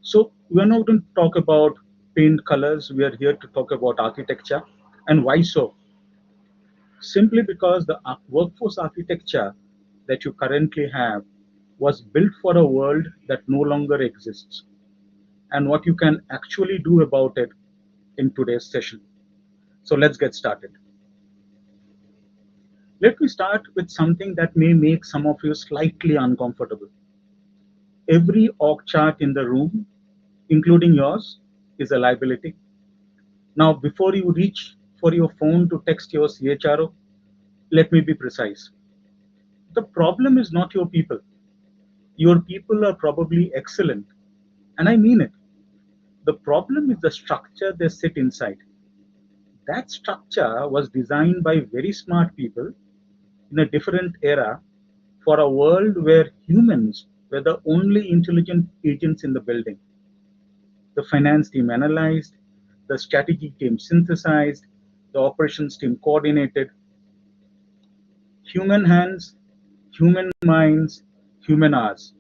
So we're not going to talk about paint colors. We are here to talk about architecture. And why so? Simply because the workforce architecture that you currently have was built for a world that no longer exists, and what you can actually do about it in today's session. So let's get started. Let me start with something that may make some of you slightly uncomfortable. Every org chart in the room, including yours, is a liability. Now, before you reach for your phone to text your CHRO, let me be precise. The problem is not your people. Your people are probably excellent, and I mean it. The problem is the structure they sit inside. That structure was designed by very smart people in a different era for a world where humans were the only intelligent agents in the building. The finance team analyzed, the strategy team synthesized, the operations team coordinated. Human hands, human minds, human hours.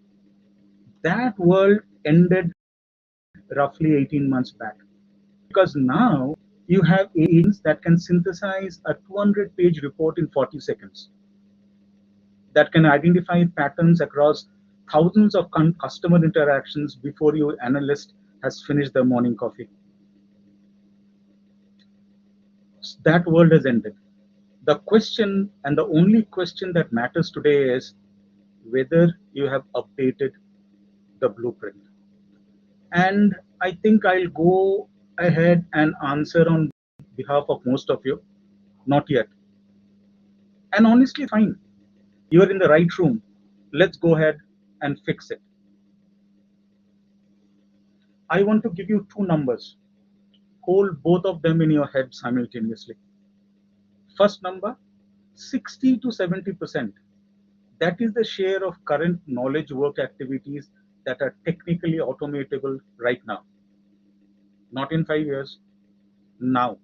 That world ended roughly 18 months back. Because now you have agents that can synthesize a 200-page report in 40 seconds, that can identify patterns across thousands of customer interactions before your analyst has finished their morning coffee. That world has ended. The question, and the only question that matters today, is whether you have updated the blueprint. And I think I'll go ahead and answer on behalf of most of you. Not yet. And honestly, fine. You're in the right room. Let's go ahead and fix it. I want to give you two numbers. Hold both of them in your head simultaneously. First number, 60 to 70%. That is the share of current knowledge work activities that are technically automatable right now. Not in 5 years, now.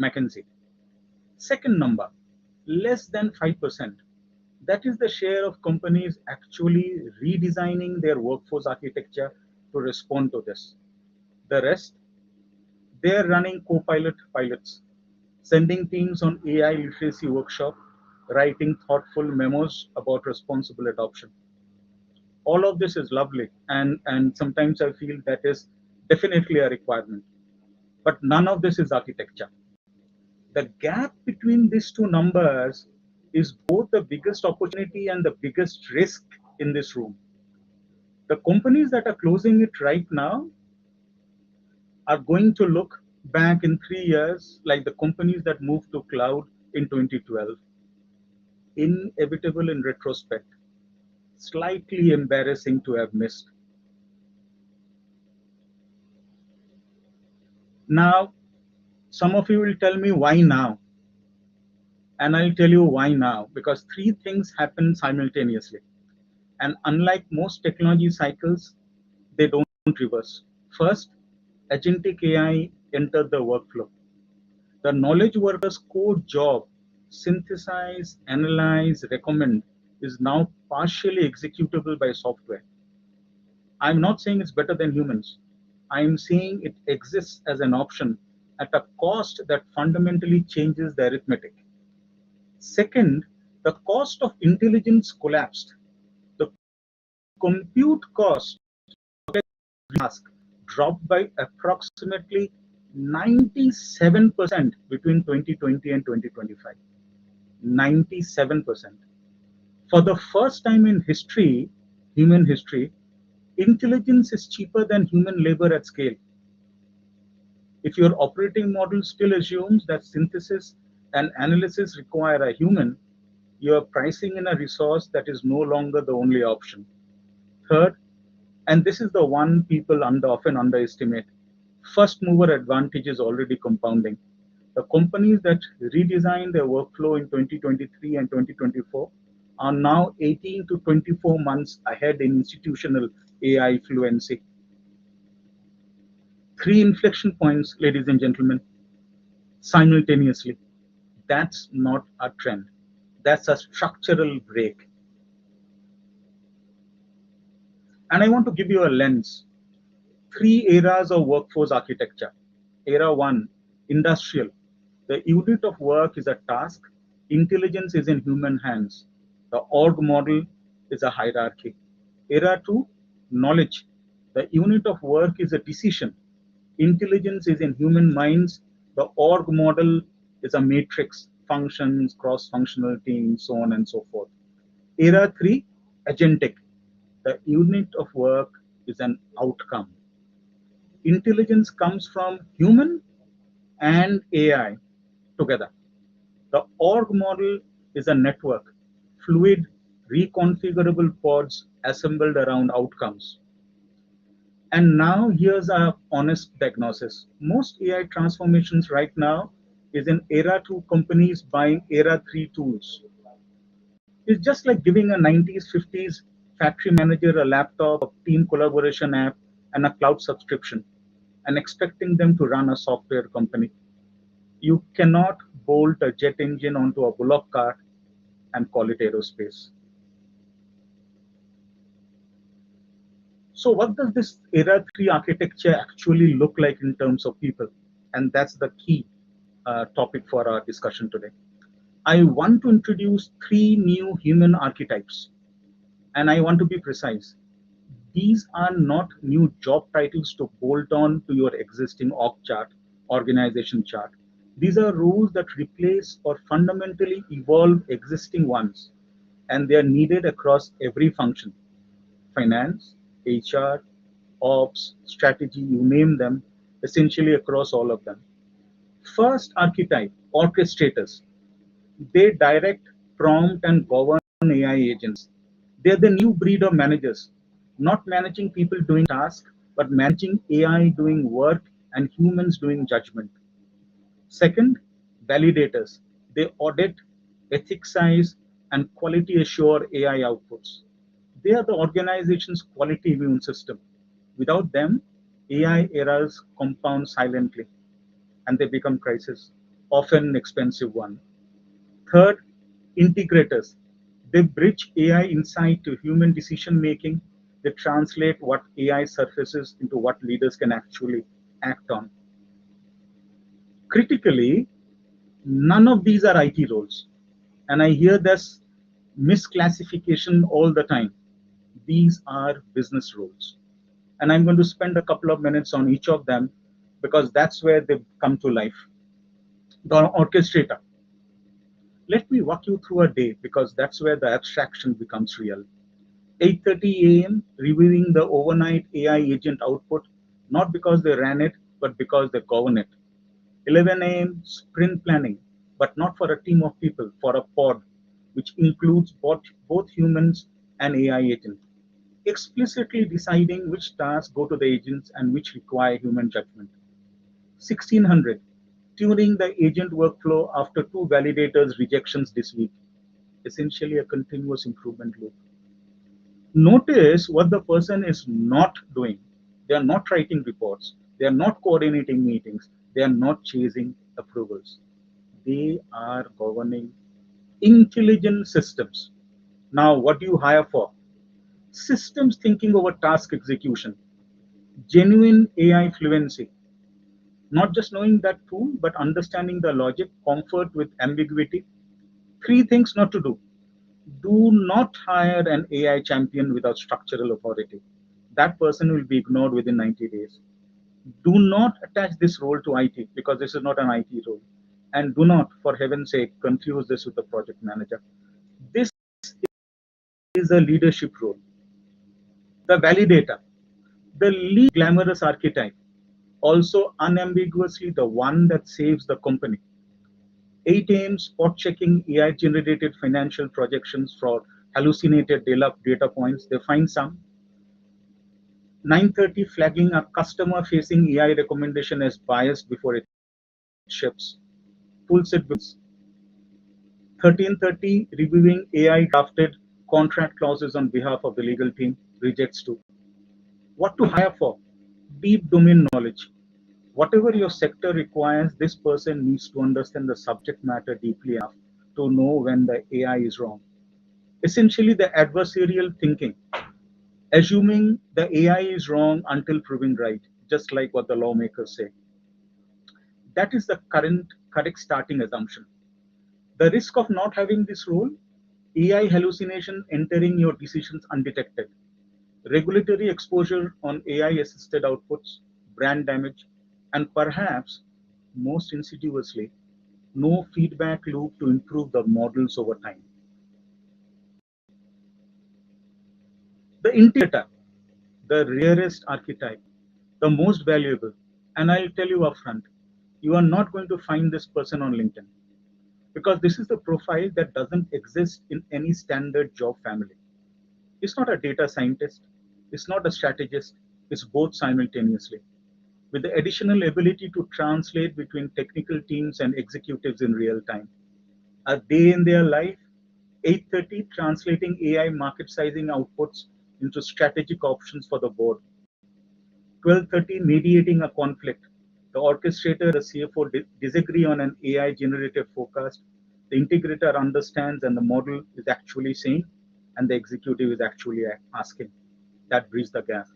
McKinsey. Second number, less than 5%. That is the share of companies actually redesigning their workforce architecture to respond to this. The rest, they're running co-pilot pilots, sending teams on AI literacy workshop, writing thoughtful memos about responsible adoption. All of this is lovely, and sometimes I feel that is definitely a requirement. But none of this is architecture. The gap between these two numbers is both the biggest opportunity and the biggest risk in this room. The companies that are closing it right now are going to look back in 3 years like the companies that moved to cloud in 2012. Inevitable in retrospect, slightly embarrassing to have missed. Now, some of you will tell me why now. And I'll tell you why now, because three things happen simultaneously. And unlike most technology cycles, they don't reverse. First, agentic AI entered the workflow. The knowledge worker's core job, synthesize, analyze, recommend, is now partially executable by software. I'm not saying it's better than humans. I'm saying it exists as an option at a cost that fundamentally changes the arithmetic. Second, the cost of intelligence collapsed. The compute cost task dropped by approximately 97% between 2020 and 2025. 97%. For the first time in history, human history, intelligence is cheaper than human labor at scale. If your operating model still assumes that synthesis and analysis require a human, you are pricing in a resource that is no longer the only option. Third, and this is the one people often underestimate, first mover advantage is already compounding. The companies that redesigned their workflow in 2023 and 2024 are now 18 to 24 months ahead in institutional AI fluency. Three inflection points, ladies and gentlemen, simultaneously. That's not a trend. That's a structural break. And I want to give you a lens. Three eras of workforce architecture. Era 1, industrial. The unit of work is a task. Intelligence is in human hands. The org model is a hierarchy. Era 2, knowledge. The unit of work is a decision. Intelligence is in human minds. The org model is a matrix, functions, cross-functional teams, so on and so forth. Era 3, agentic. The unit of work is an outcome. Intelligence comes from human and AI together. The org model is a network, fluid, reconfigurable pods assembled around outcomes. And now here's our honest diagnosis. Most AI transformations right now is in era 2 companies buying era 3 tools. It's just like giving a 90s, 50s factory manager a laptop, a team collaboration app, and a cloud subscription, and expecting them to run a software company. You cannot bolt a jet engine onto a bullock cart and call it aerospace. So what does this era 3 architecture actually look like in terms of people? And that's the key topic for our discussion today. I want to introduce three new human archetypes, and I want to be precise. These are not new job titles to bolt on to your existing org chart, organization chart. These are roles that replace or fundamentally evolve existing ones, and they are needed across every function: finance, HR, ops, strategy, you name them, essentially across all of them. First archetype, orchestrators. They direct, prompt, and govern AI agents. They're the new breed of managers, not managing people doing tasks, but managing AI doing work and humans doing judgment. Second, validators. They audit, ethicize, and quality assure AI outputs. They are the organization's quality immune system. Without them, AI errors compound silently and they become crises, often expensive one. Third, integrators. They bridge AI insight to human decision making. They translate what AI surfaces into what leaders can actually act on. Critically, none of these are IT roles. And I hear this misclassification all the time. These are business roles. And I'm going to spend a couple of minutes on each of them because that's where they come to life. The orchestrator. Let me walk you through a day because that's where the abstraction becomes real. 8:30 a.m. reviewing the overnight AI agent output, not because they ran it, but because they govern it. 11 a.m. sprint planning, but not for a team of people, for a pod, which includes both humans and AI agents. Explicitly deciding which tasks go to the agents and which require human judgment. 1600, tuning the agent workflow after two validators rejections this week, essentially a continuous improvement loop. Notice what the person is not doing. They are not writing reports. They are not coordinating meetings. They are not chasing approvals. They are governing intelligent systems. Now, what do you hire for? Systems thinking over task execution, genuine AI fluency, not just knowing that tool, but understanding the logic, comfort with ambiguity. Three things not to do. Do not hire an AI champion without structural authority. That person will be ignored within 90 days. Do not attach this role to IT because this is not an IT role. And do not, for heaven's sake, confuse this with a project manager. This is a leadership role. The validator, the least glamorous archetype, also unambiguously the one that saves the company. 8 a.m. spot checking AI generated financial projections for hallucinated data points. They find some. 9:30 flagging a customer facing AI recommendation as biased before it ships. Pulls it wins. 13:30 reviewing AI drafted contract clauses on behalf of the legal team. Rejects too. What to hire for? Deep domain knowledge. Whatever your sector requires, this person needs to understand the subject matter deeply enough to know when the AI is wrong. Essentially, the adversarial thinking. assuming the AI is wrong until proven right, just like what the lawmakers say. That is the correct starting assumption. The risk of not having this role, AI hallucination entering your decisions undetected, regulatory exposure on AI assisted outputs, brand damage, and perhaps most insidiously, no feedback loop to improve the models over time. The integrator, the rarest archetype, the most valuable, and I'll tell you upfront, you are not going to find this person on LinkedIn because this is the profile that doesn't exist in any standard job family. It's not a data scientist, it's not a strategist, it's both simultaneously, with the additional ability to translate between technical teams and executives in real time. A day in their life, 8:30 translating AI market sizing outputs into strategic options for the board, 12:30 mediating a conflict. The orchestrator and the CFO disagree on an AI generated forecast. The integrator understands and the model is actually saying, and the executive is actually asking. That bridges the gap.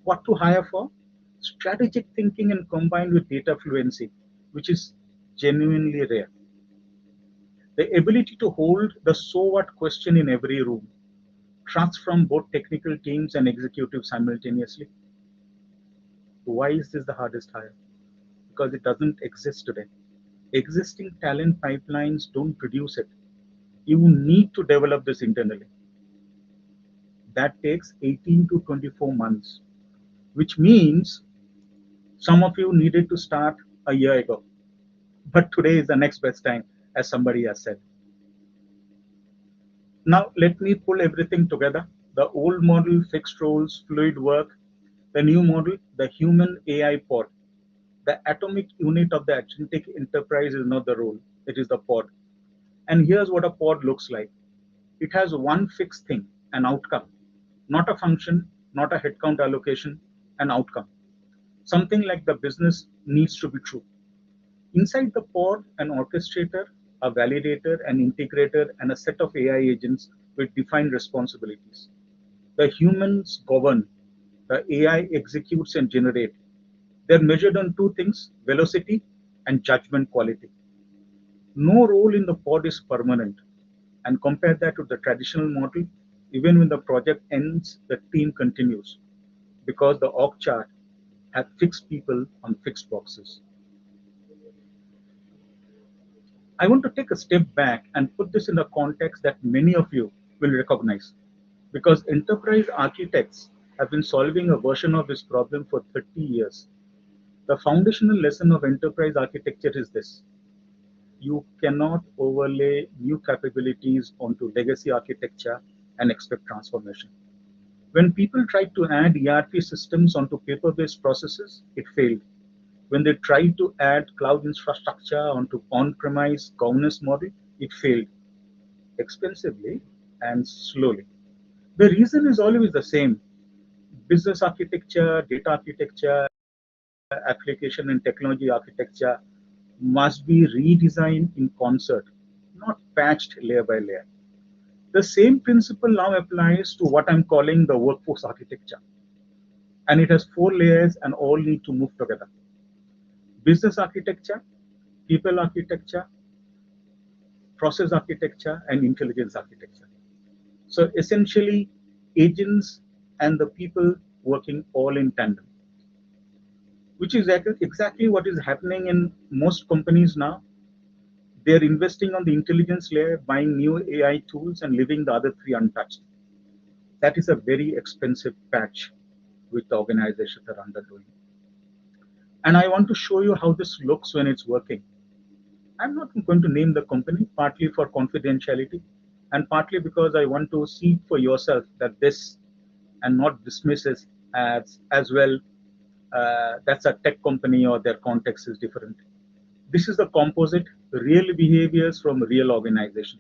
What to hire for? Strategic thinking and combined with data fluency, which is genuinely rare. The ability to hold the so what question in every room, trust from both technical teams and executives simultaneously. Why is this the hardest hire? Because it doesn't exist today. Existing talent pipelines don't produce it. You need to develop this internally. That takes 18 to 24 months, which means some of you needed to start a year ago. But today is the next best time, as somebody has said. Now, let me pull everything together. The old model, fixed roles, fluid work. The new model, the human AI pod. The atomic unit of the agentic enterprise is not the role, it is the pod. And here's what a pod looks like. It has one fixed thing, an outcome, not a function, not a headcount allocation, an outcome. Something like the business needs to be true. Inside the pod, an orchestrator, a validator, an integrator, and a set of AI agents with defined responsibilities. The humans govern, the AI executes and generates. They're measured on two things, velocity and judgment quality. No role in the pod is permanent. And compare that to the traditional model, even when the project ends, the team continues because the org chart has fixed people on fixed boxes. I want to take a step back and put this in a context that many of you will recognize because enterprise architects have been solving a version of this problem for 30 years. The foundational lesson of enterprise architecture is this. You cannot overlay new capabilities onto legacy architecture and expect transformation. When people tried to add ERP systems onto paper-based processes, it failed. When they tried to add cloud infrastructure onto on-premise governance model, it failed expensively and slowly. The reason is always the same. Business architecture, data architecture, application and technology architecture must be redesigned in concert, not patched layer by layer. The same principle now applies to what I'm calling the workforce architecture. And it has 4 layers and all need to move together. Business architecture, people architecture, process architecture, and intelligence architecture. So essentially, agents and the people working all in tandem, which is exactly what is happening in most companies now. They're investing on the intelligence layer, buying new AI tools, and leaving the other 3 untouched. That is a very expensive patch which the organizations are undergoing. And I want to show you how this looks when it's working. I'm not going to name the company, partly for confidentiality, and partly because I want to see for yourself that this and not dismiss it as well. That's a tech company or their context is different. This is the composite, real behaviors from real organization.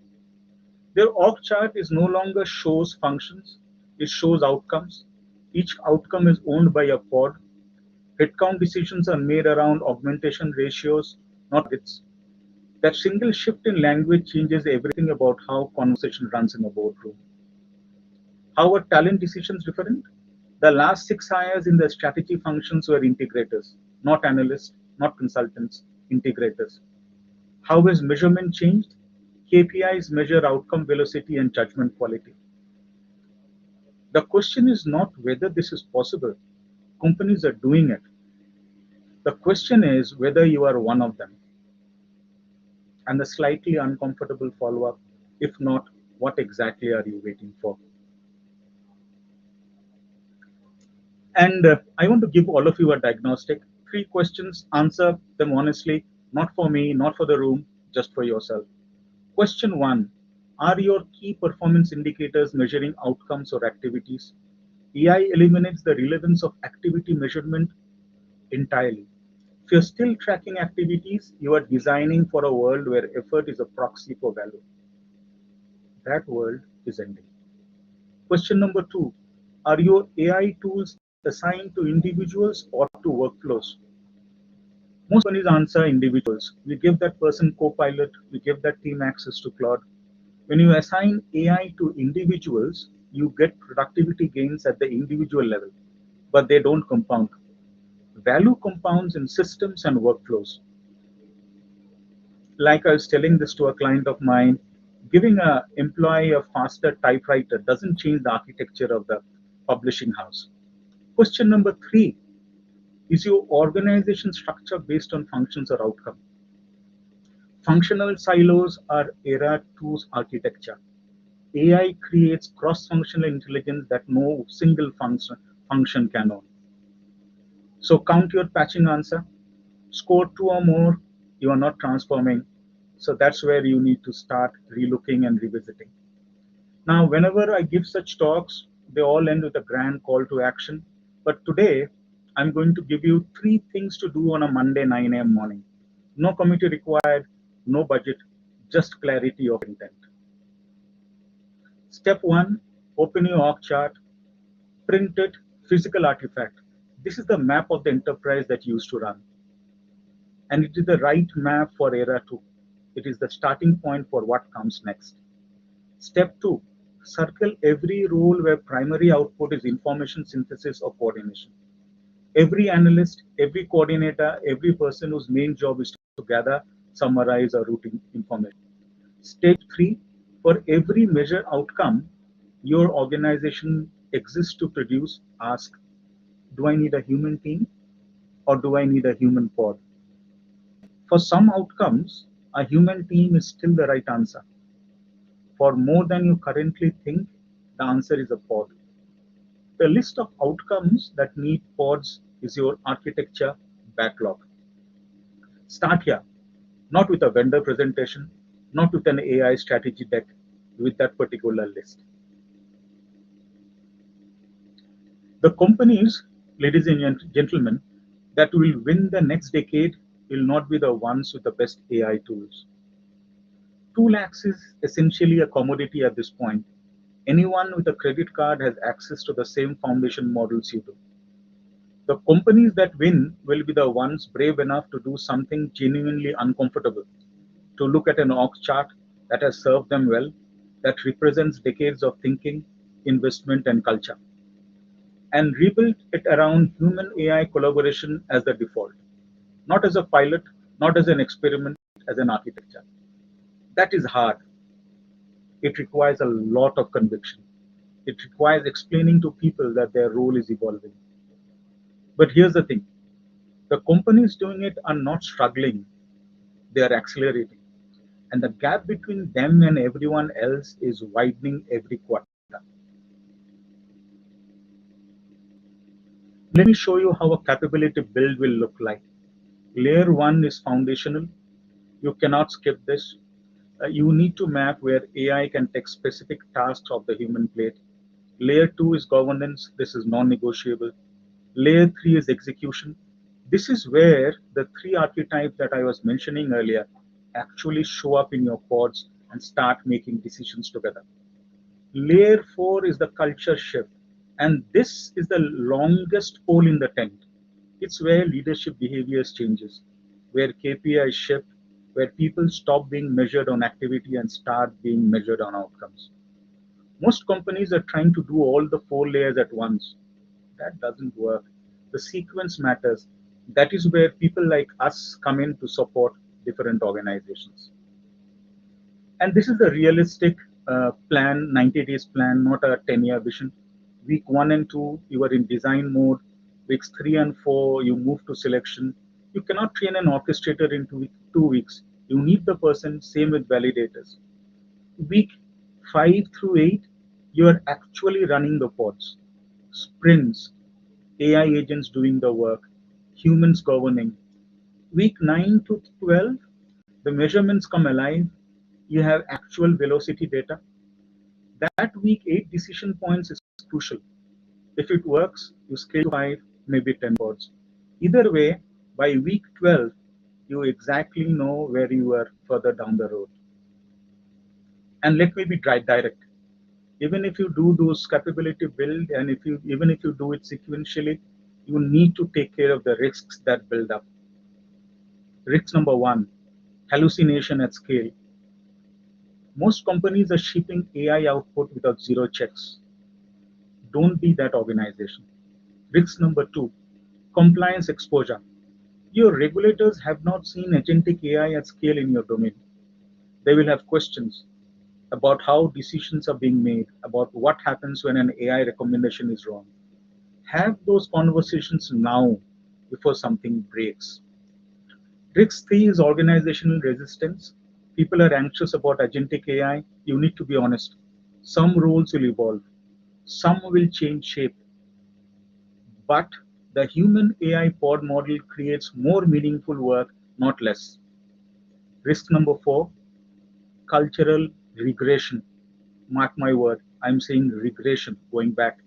Their org chart is no longer shows functions, it shows outcomes. Each outcome is owned by a pod. Headcount decisions are made around augmentation ratios, not targets. That single shift in language changes everything about how conversation runs in a boardroom. How are talent decisions different? The last 6 hires in the strategy functions were integrators, not analysts, not consultants, integrators. How has measurement changed? KPIs measure outcome velocity and judgment quality. The question is not whether this is possible. Companies are doing it. The question is whether you are one of them. And the slightly uncomfortable follow-up, if not, what exactly are you waiting for? And I want to give all of you a diagnostic. 3 questions, answer them honestly, not for me, not for the room, just for yourself. Question 1, are your key performance indicators measuring outcomes or activities? AI eliminates the relevance of activity measurement entirely. If you're still tracking activities, you are designing for a world where effort is a proxy for value. That world is ending. Question number 2, are your AI tools assigned to individuals or to workflows? Most companies answer individuals. We give that person Copilot, we give that team access to Claude. When you assign AI to individuals, you get productivity gains at the individual level, but they don't compound. Value compounds in systems and workflows. Like I was telling this to a client of mine, giving an employee a faster typewriter doesn't change the architecture of the publishing house. Question number 3, is your organization structure based on functions or outcome? Functional silos are era 2's architecture. AI creates cross-functional intelligence that no single function can own. So count your patching answer. Score 2 or more, you are not transforming. So that's where you need to start relooking and revisiting. Now, whenever I give such talks, they all end with a grand call to action. But today, I'm going to give you 3 things to do on a Monday 9 a.m. morning. No committee required, no budget, just clarity of intent. Step 1, open your org chart, print it, physical artifact. This is the map of the enterprise that you used to run. And it is the right map for era 2. It is the starting point for what comes next. Step 2, circle every role where primary output is information synthesis or coordination. Every analyst, every coordinator, every person whose main job is to gather, summarize, or route information. Stage 3, for every measure outcome your organization exists to produce, ask, do I need a human team or do I need a human pod? For some outcomes, a human team is still the right answer. For more than you currently think, the answer is a pod. The list of outcomes that need pods is your architecture backlog. Start here, not with a vendor presentation, not with an AI strategy deck, with that particular list. The companies, ladies and gentlemen, that will win the next decade will not be the ones with the best AI tools. Tool access is essentially a commodity at this point. Anyone with a credit card has access to the same foundation models you do. The companies that win will be the ones brave enough to do something genuinely uncomfortable, to look at an org chart that has served them well, that represents decades of thinking, investment, and culture, and rebuild it around human AI collaboration as the default, not as a pilot, not as an experiment, as an architecture. That is hard. It requires a lot of conviction. It requires explaining to people that their role is evolving. But here's the thing, the companies doing it are not struggling, they are accelerating. And the gap between them and everyone else is widening every quarter. Let me show you how a capability build will look like. Layer 1 is foundational. You cannot skip this. You need to map where AI can take specific tasks off the human plate. Layer 2 is governance. This is non-negotiable. Layer 3 is execution. This is where the 3 archetypes that I was mentioning earlier actually show up in your pods and start making decisions together. Layer 4 is the culture shift. And this is the longest pole in the tent. It's where leadership behaviors changes, where KPIs shift, where people stop being measured on activity and start being measured on outcomes. Most companies are trying to do all the four layers at once. That doesn't work. The sequence matters. That is where people like us come in to support different organizations. And this is the realistic plan, 90 days plan, not a 10-year vision. Week 1 and 2, you are in design mode. Weeks 3 and 4, you move to selection. You cannot train an orchestrator into 2 weeks. You need the person, same with validators. Week 5 through 8, you are actually running the pods. Sprints, AI agents doing the work, humans governing. Week 9 to 12, the measurements come alive. You have actual velocity data. That week 8 decision points is crucial. If it works, you scale to 5, maybe 10 pods. Either way, by week 12, you exactly know where you are further down the road. And let me be direct. Even if you do those capability build, and even if you do it sequentially, you need to take care of the risks that build up. Risk number one, hallucination at scale. Most companies are shipping AI output without zero checks. Don't be that organization. Risk number two, compliance exposure. Your regulators have not seen agentic AI at scale in your domain. They will have questions about how decisions are being made, about what happens when an AI recommendation is wrong. Have those conversations now before something breaks. Risk three is organizational resistance. People are anxious about agentic AI. You need to be honest. Some roles will evolve, some will change shape, but the human AI pod model creates more meaningful work, not less. Risk number four, cultural regression. Mark my word, I'm saying regression, going back.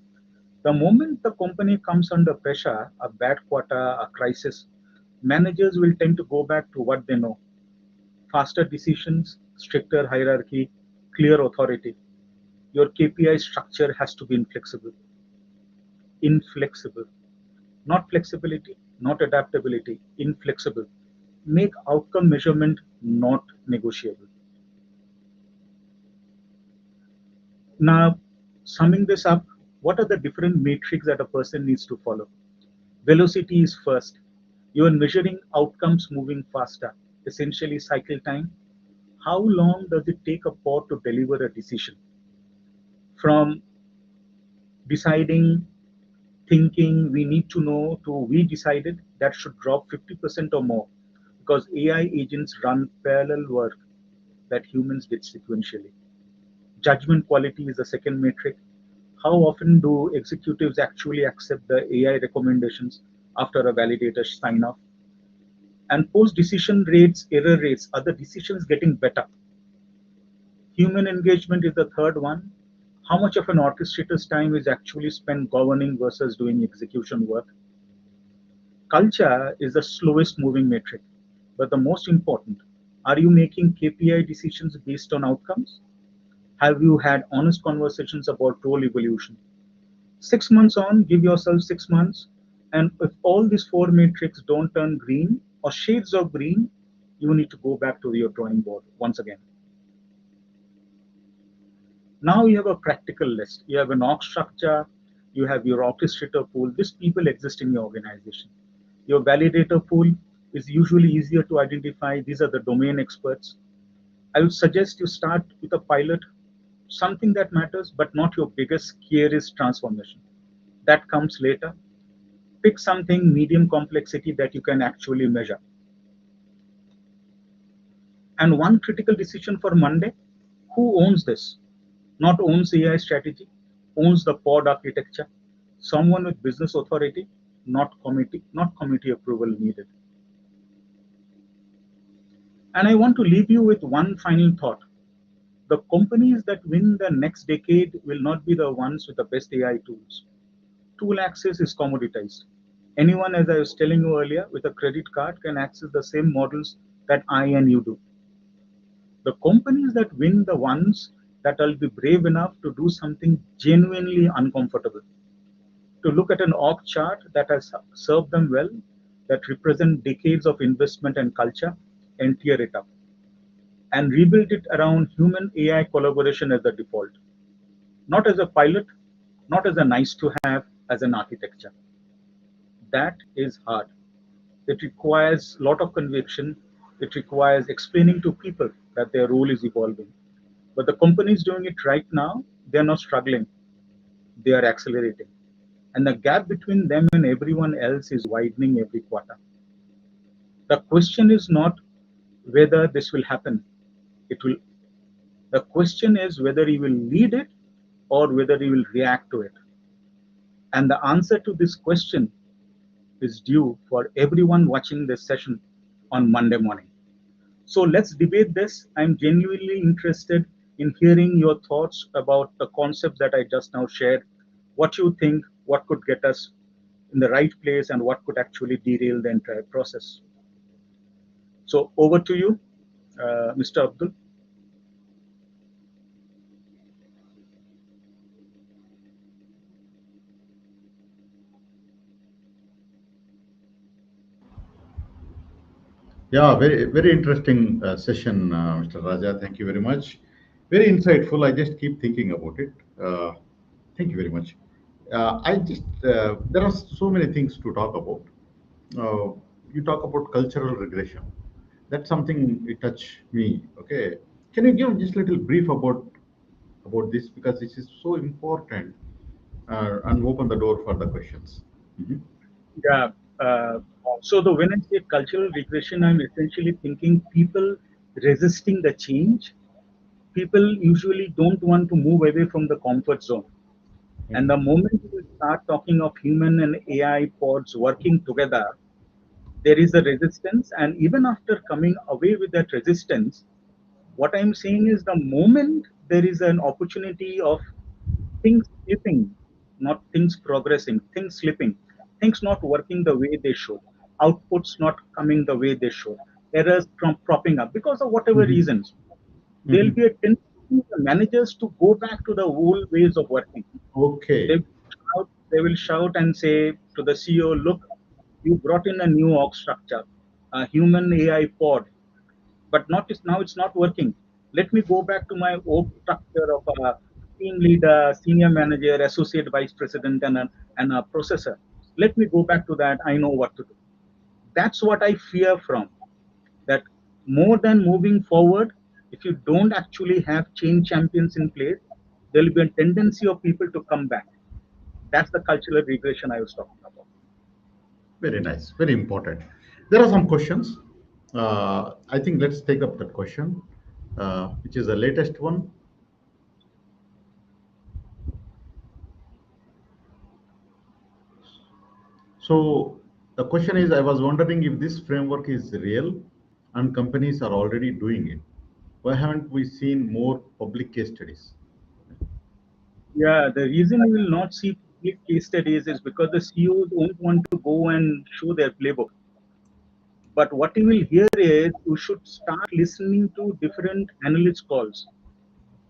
The moment the company comes under pressure, a bad quarter, a crisis, managers will tend to go back to what they know. Faster decisions, stricter hierarchy, clear authority. Your KPI structure has to be inflexible. Inflexible. Not flexibility, not adaptability, inflexible. Make outcome measurement not negotiable. Now, summing this up, what are the different metrics that a person needs to follow? Velocity is first. You are measuring outcomes moving faster, essentially cycle time. How long does it take a pod to deliver a decision? From deciding, thinking, we need to know, to we decided, that should drop 50% or more, because AI agents run parallel work that humans did sequentially. Judgment quality is the second metric. How often do executives actually accept the AI recommendations after a validator sign off? And post decision rates, error rates, are the decisions getting better? Human engagement is the third one. How much of an orchestrator's time is actually spent governing versus doing execution work? Culture is the slowest moving metric, but the most important. Are you making KPI decisions based on outcomes? Have you had honest conversations about role evolution? 6 months on, give yourself 6 months. And if all these four metrics don't turn green or shades of green, you need to go back to your drawing board once again. Now you have a practical list. You have an org structure, you have your orchestrator pool. These people exist in your organization. Your validator pool is usually easier to identify. These are the domain experts. I would suggest you start with a pilot, something that matters, but not your biggest key risk transformation. That comes later. Pick something medium complexity that you can actually measure. And one critical decision for Monday, who owns this? Not owns AI strategy, owns the pod architecture. Someone with business authority, not committee approval needed. And I want to leave you with one final thought. The companies that win the next decade will not be the ones with the best AI tools. Tool access is commoditized. Anyone, as I was telling you earlier, with a credit card can access the same models that I and you do. The companies that win the ones that will be brave enough to do something genuinely uncomfortable, to look at an org chart that has served them well, that represent decades of investment and culture, and tear it up and rebuild it around human AI collaboration as the default. not as a pilot, not as a nice to have, as an architecture. That is hard. It requires a lot of conviction. It requires explaining to people that their role is evolving. But the companies doing it right now, they're not struggling, they are accelerating. And the gap between them and everyone else is widening every quarter. The question is not whether this will happen. It will. The question is whether he will lead it or whether he will react to it. And the answer to this question is due for everyone watching this session on Monday morning. So let's debate this. I'm genuinely interested in hearing your thoughts about the concept that I just now shared. What you think, what could get us in the right place, and what could actually derail the entire process. So over to you, Mr. Abdul. Yeah, very interesting session, Mr. Raja. Thank you very much. Very insightful. I just keep thinking about it. Thank you very much. I just There are so many things to talk about. Uh, you talk about cultural regression. That's something it touch me. Okay, can you give just a little brief about this, because this is so important, and open the door for the questions. Mhm. Yeah. Uh, so when I say cultural regression, I'm essentially thinking people resisting the change. People usually don't want to move away from the comfort zone. And the Mhm. moment you start talking of human and AI pods working together, there is a resistance. And even after coming away with that resistance, what I'm saying is the moment there is an opportunity of things slipping, not things progressing, things slipping, things not working the way they should, outputs not coming the way they should, errors from propping up because of whatever Mhm. reasons, there'll Mhm. be a tendency for managers to go back to the old ways of working. They Okay. they will shout and say to the CEO, look, you brought in a new org structure, a human AI pod, but not now it's not working. Let me go back to my org structure of a team leader, senior manager, associate vice president, and a processor. Let me go back to that. I know what to do. That's what I fear from. That more than moving forward, if you don't actually have change champions in place, there will be a tendency of people to come back. That's the cultural regression I was talking about. Very nice, very important. There are some questions. I think let's take up that question, which is the latest one. So the question is, I was wondering if this framework is real and companies are already doing it. Why haven't we seen more public case studies? Yeah, the reason you will not see public case studies is because the CEOs don't want to go and show their playbook. But what you will hear is you should start listening to different analyst calls.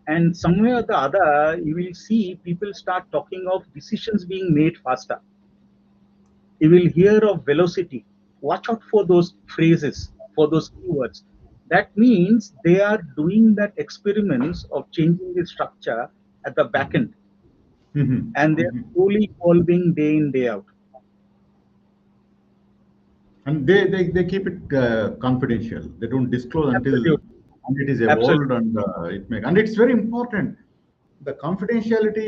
And somewhere or the other, you will see people start talking of decisions being made faster. You will hear of velocity. Watch out for those phrases, for those keywords. That means they are doing that experiments of changing the structure at the back Mhm. end, Mhm. and they're Mhm. slowly evolving day in, day out. And they keep it confidential. They don't disclose Absolutely. and it is Absolutely. evolved, and and it's very important. The confidentiality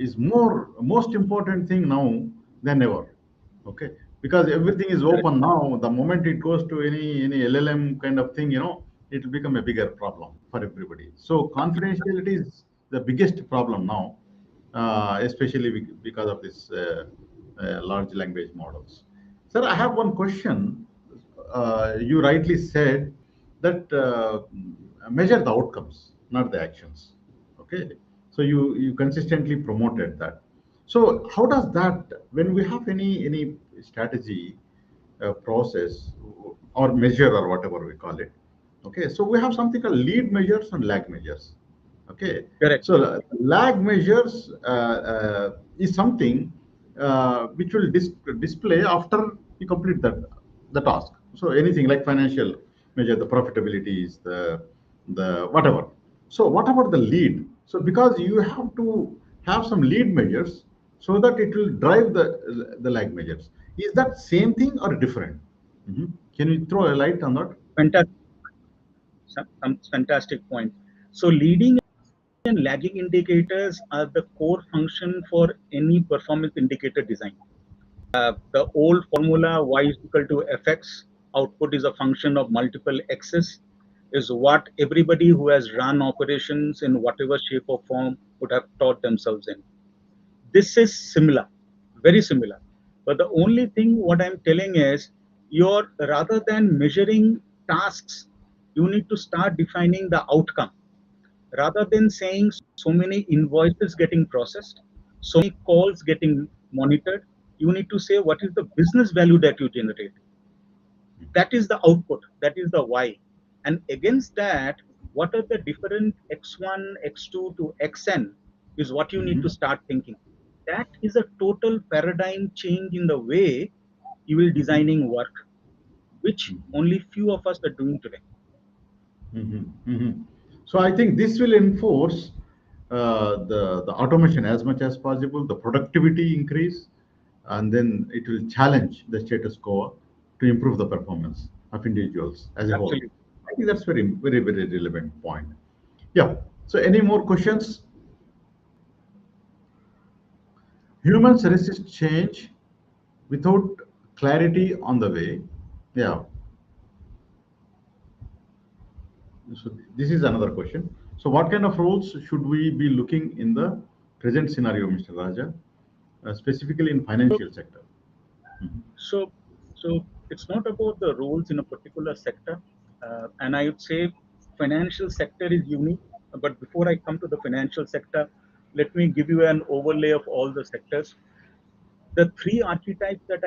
is more most important thing now than ever. Okay, because everything is Correct. open now. The moment it goes to any LLM kind of thing, it will become a bigger problem for everybody. So confidentiality is the biggest problem now, especially because of this large language models. Sir, I have one question. You rightly said that measure the outcomes, not the actions. Okay, so you consistently promoted that. So how does that, when we have any strategy, process, or measure, or whatever we call it? Okay, so we have something called lead measures and lag measures. Okay, Correct. so lag measures is something which will display after you complete the task. So anything like financial measure, the profitability is the whatever. So what about the lead? So because you have to have some lead measures so that it will drive the lag measures. Is that same thing or different? Mhm. Can you throw a light on that? Fantastic, fantastic point. So leading and lagging indicators are the core function for any performance indicator design. The old formula y is equal to fx, output is a function of multiple x's, is what everybody who has run operations in whatever shape or form would have taught themselves in. This is similar, very similar. But the only thing what I'm telling is, you're rather than measuring tasks, you need to start defining the outcome. Rather than saying so many invoices getting processed, so many calls getting monitored, you need to say what is the business value that you generate. That is the output, that is the why. And against that, what are the different x1, x2 to xn is what you need to Mhm. start thinking. That is a total paradigm change in the way you will Mhm. designing work, which only few of us are doing today. Mhm. Mhm. So I think this will enforce the automation as much as possible, the productivity increase, and then it will challenge the status quo to improve the performance of individuals as a whole. Absolutely. I think that's very relevant point. Yeah. So any more questions? Humans resist change without clarity on the way. Yeah. So this is another question. So what kind of roles should we be looking in the present scenario, Mr. Raja, specifically in So, financial sector? Mhm. so it's not about the roles in a particular sector, and I would say financial sector is unique. But before I come to the financial sector, let me give you an overlay of all the sectors. The three archetypes that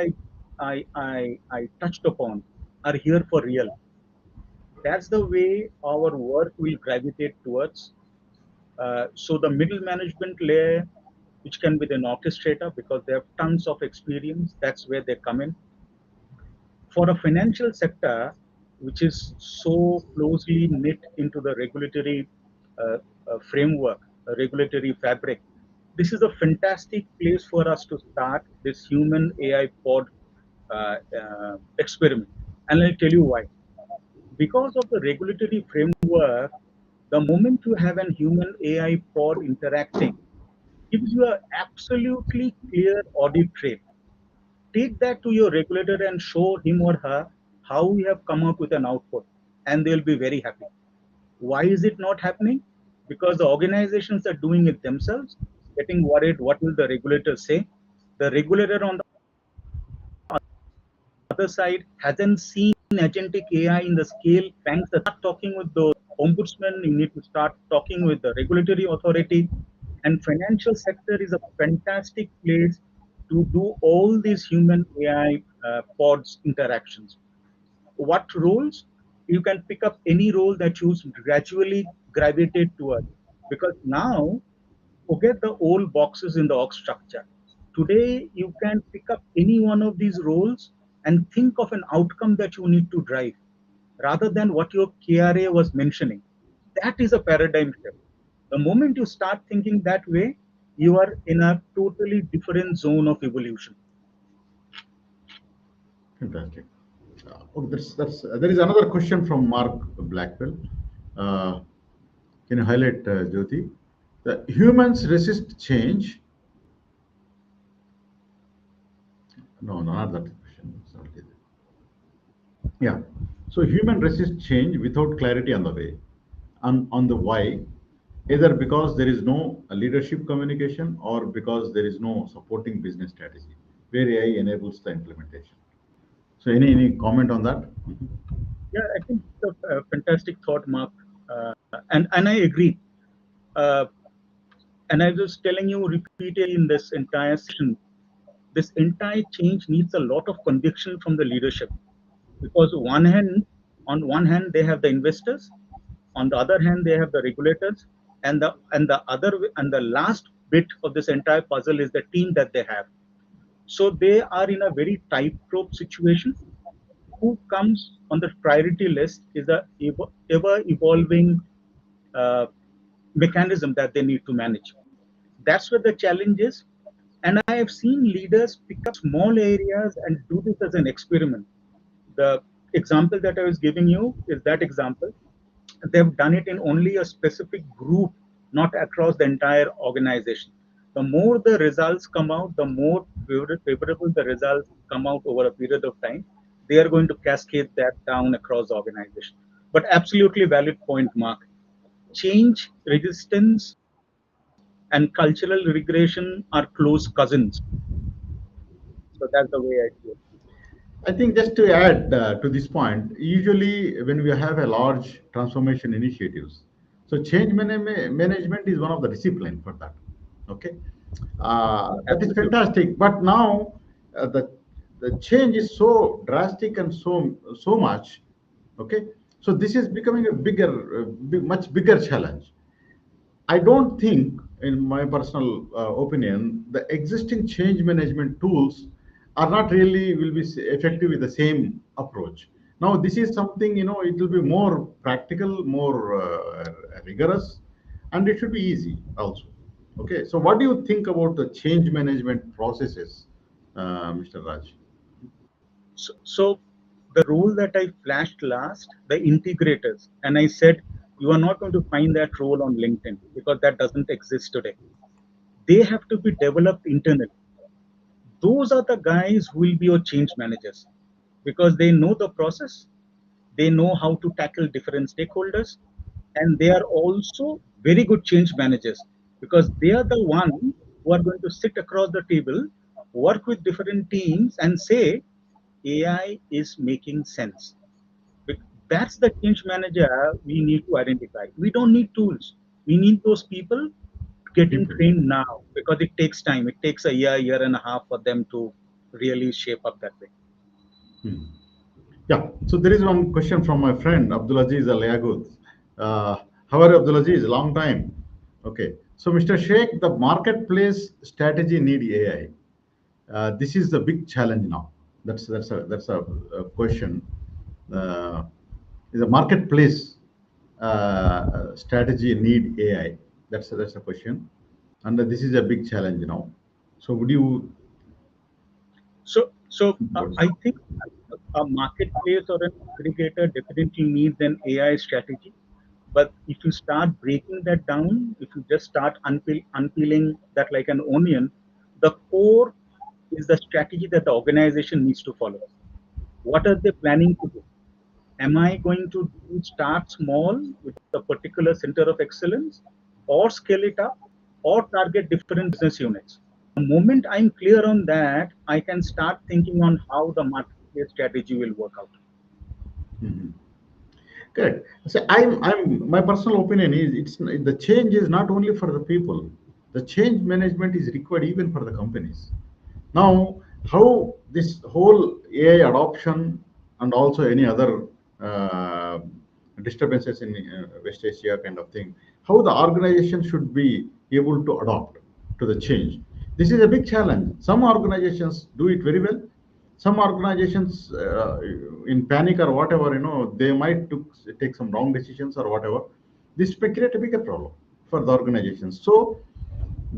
I touched upon are here for real. That's the way our work will gravitate towards. So the middle management layer, which can be an orchestrator because they have tons of experience, that's where they come in. For a financial sector, which is so closely knit into the regulatory uh, framework, regulatory fabric, this is a fantastic place for us to start this human AI pod experiment. And I'll tell you why. Because of the regulatory framework, the moment you have an human AI pod interacting, gives you an absolutely clear audit trail. Take that to your regulator and show him or her how we have come up with an output, and they'll be very happy. Why is it not happening? Because the organizations are doing it themselves, getting worried what will the regulator say. The regulator on the other side hasn't seen agentic AI in the scale. Banks are not talking with the ombudsman. You need to start talking with the regulatory authority. And financial sector is a fantastic place to do all these human AI pods interactions. What roles? You can pick up any role that you gradually gravitate towards. Because now, forget the old boxes in the org structure. Today, you can pick up any one of these roles and think of an outcome that you need to drive rather than what your KRA was mentioning. That is a paradigm shift. The moment you start thinking that way, you are in a totally different zone of evolution. Fantastic. Okay, there is another question from Mark Blackwell. Uh, can you highlight, Jyoti? The humans resist change. No, not that question. Sorry. Yeah. So human resist change without clarity on the way, on the why, either because there is no leadership communication or because there is no supporting business strategy where AI enables the implementation. So any comment on that? Mhm. Yeah, I think it's a fantastic thought, Mark. And I agree. Uh, and I was telling you repeatedly in this entire session, this entire change needs a lot of conviction from the leadership because on one hand they have the investors, on the other hand they have the regulators, and the last bit of this entire puzzle is the team that they have. So they are in a very tightrope situation. Who comes on the priority list is the ever evolving uh, mechanism that they need to manage. That's where the challenge is. And I have seen leaders pick up small areas and do this as an experiment. The example that I was giving you is that example. They've done it in only a specific group, not across the entire organization. The more the results come out, the more favorable the results come out over a period of time, they are going to cascade that down across the organization. But absolutely valid point, Mark. Change resistance and cultural regression are close cousins. So that's the way I see it. I think just to add to this point, usually when we have a large transformation initiatives, so management is one of the discipline for that. Okay, that is Absolutely. fantastic. But now the change is so drastic and so much. Okay, so this is becoming a much bigger challenge. I don't think, in my personal opinion, the existing change management tools are not really will be effective with the same approach. Now, this is something, it will be more practical, more rigorous, and it should be easy also. Okay, so what do you think about the change management processes, Mr. Raj? So the role that I flashed last, the integrators, and I said, you are not going to find that role on LinkedIn because that doesn't exist today. They have to be developed internally. Those are the guys who will be your change managers because they know the process, they know how to tackle different stakeholders, and they are also very good change managers because they are the one who are going to sit across the table, work with different teams, and say AI is making sense. That's the change manager we need to identify. We don't need tools. We need those people getting People. trained now because it takes time. It takes a year and a half for them to really shape up that way. Hmm. Yeah, so there is one question from my friend Abdulaziz Al Yagud. How are you, Abdulaziz? Long time. Okay, so Mr. Sheikh, the marketplace strategy need AI. This is the big challenge now. That's a question. Uh, the marketplace strategy need AI? That's a question, and this is a big challenge now. So would you? So I think a marketplace or an aggregator definitely needs an AI strategy. But if you start breaking that down, if you just start unpeeling that like an onion, the core is the strategy that the organization needs to follow. What are they planning to do? Am I going to start small with a particular center of excellence, or scale it up, or target different business units? The moment I'm clear on that, I can start thinking on how the marketplace strategy will work out. Mhm. Correct. So my personal opinion is the change is not only for the people. The change management is required even for the companies. Now, how this whole AI adoption and also any other uh, disturbances in West Asia kind of thing, how the organization should be able to adopt to the change. This is a big challenge. Some organizations do it very well. Some organizations, in panic or whatever, they might take some wrong decisions or whatever. This may create a bigger problem for the organizations. So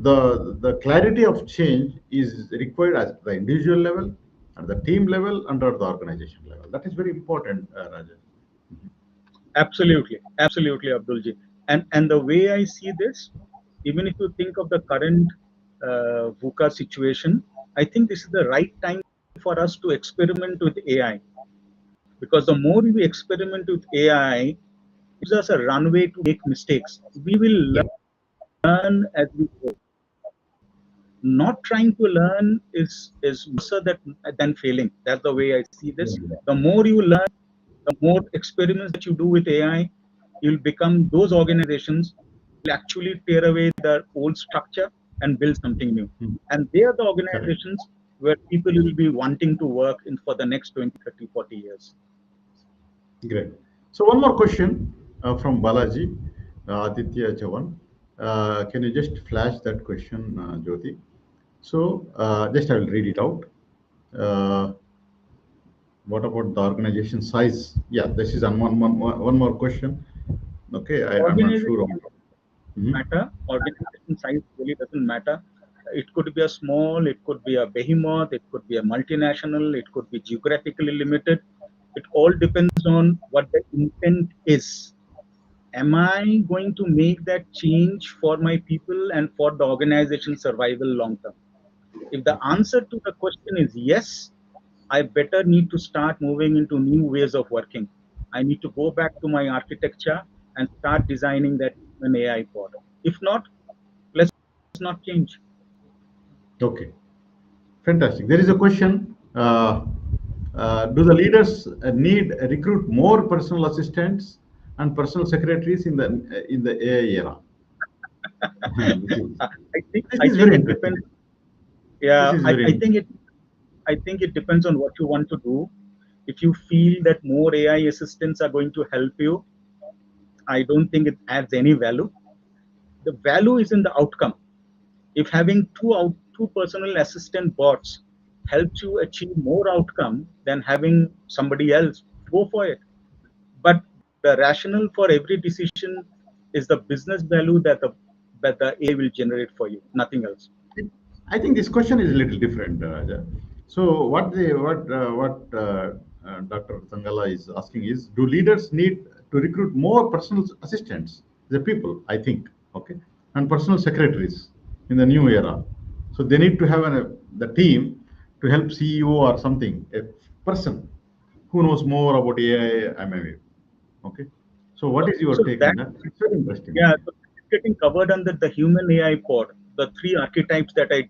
the clarity of change is required at the individual level, at the team level, and at the organization level. That is very important, Raja. Absolutely, Abdulji. And the way I see this, even if you think of the current VUCA situation, I think this is the right time for us to experiment with AI because the more we experiment with AI, gives us a runway to make mistakes. We will Yeah. learn as we go. Not trying to learn is worse than failing. That's the way I see this. The more you learn, the more experiments that you do with AI, you'll become those organizations will actually tear away the old structure and build something new. Hmm. And they are the Correct. organizations where people will be wanting to work in for the next 20, 30, 40 years. Great. So one more question from Balaji, Aditya Chavan. Can you just flash that question, Jyoti? So just I will read it out. Uh, what about the organization size? Yeah, this is one more question. Okay, I'm not sure Organization about. matter. Organization size really doesn't matter. It could be a small, it could be a behemoth, it could be a multinational, it could be geographically limited. It all depends on what the intent is. Am I going to make that change for my people and for the organization survival long term? If the answer to the question is yes, I better need to start moving into new ways of working. I need to go back to my architecture and start designing that an AI pod. If not, let's not change. Okay, fantastic. There is a question. Do the leaders need recruit more personal assistants and personal secretaries in the AI era? this is this I is think very it interesting. depends. This Yeah, is very interesting. I think it depends on what you want to do. If you feel that more AI assistants are going to help you, I don't think it adds any value. The value is in the outcome. If having two personal assistant bots helps you achieve more outcome than having somebody else, go for it. But the rationale for every decision is the business value that the AI will generate for you, nothing else. I think this question is a little different, Raja. So what Dr. Tangala is asking is, do leaders need to recruit more personal assistants, the people, I think, okay, and personal secretaries in the new era. So they need to have the team to help CEO or something, a person who knows more about AI, MMA. Okay. So what is your So take on that that? It's very interesting. Yeah, so it's getting covered under the human AI pod, the three archetypes that I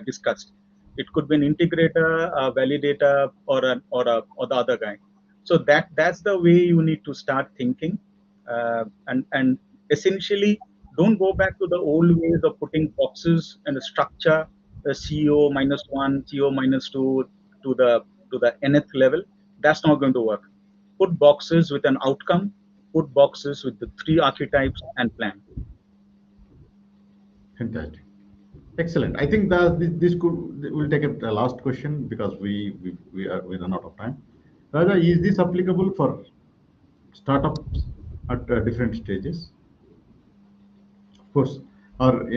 discussed. It could be an integrator, a validator, or the other guy. So that's the way you need to start thinking, and essentially don't go back to the old ways of putting boxes and a structure, the CEO minus one, CEO minus two to the nth level. That's not going to work. Put boxes with an outcome, put boxes with the three archetypes and plan. Fantastic. Excellent. I think that this could we'll take a last question because we run out of time. Raja, is this applicable for startups at different stages? Of course, or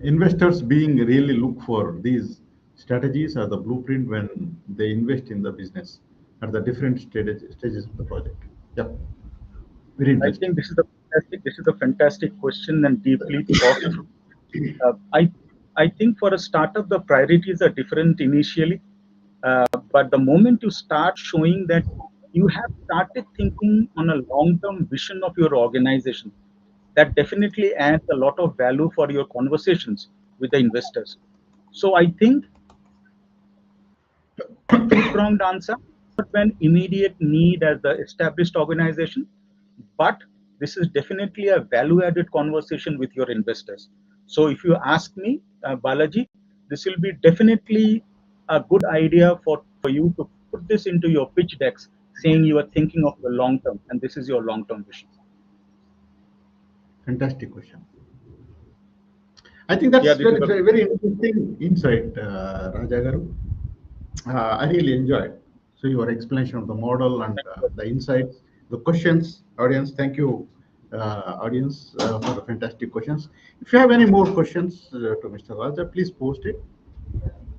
investors being really look for these strategies or the blueprint when they invest in the business at the different stages of the project. Yep, very I interesting. think this is a fantastic question and deeply thought through. I think for a startup the priorities are different initially, but the moment you start showing that you have started thinking on a long-term vision of your organization, that definitely adds a lot of value for your conversations with the investors. So I think a two-pronged answer, not an immediate need as the established organization, but this is definitely a value-added conversation with your investors. So if you ask me, Balaji, this will be definitely a good idea for you to put this into your pitch decks, saying you are thinking of the long term and this is your long-term vision. Fantastic question. I think Yeah, that's this is very a very interesting insight, Raja Garu. I really enjoyed. So your explanation of the model and the insights, the questions, audience. Thank you, audience, for the fantastic questions. If you have any more questions to Mr. Raja, please post it.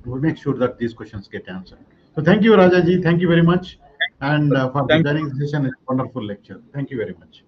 We'll make sure that these questions get answered. So thank you, Rajaji. Thank you very much, and for thank joining the session. It's a wonderful lecture. Thank you very much.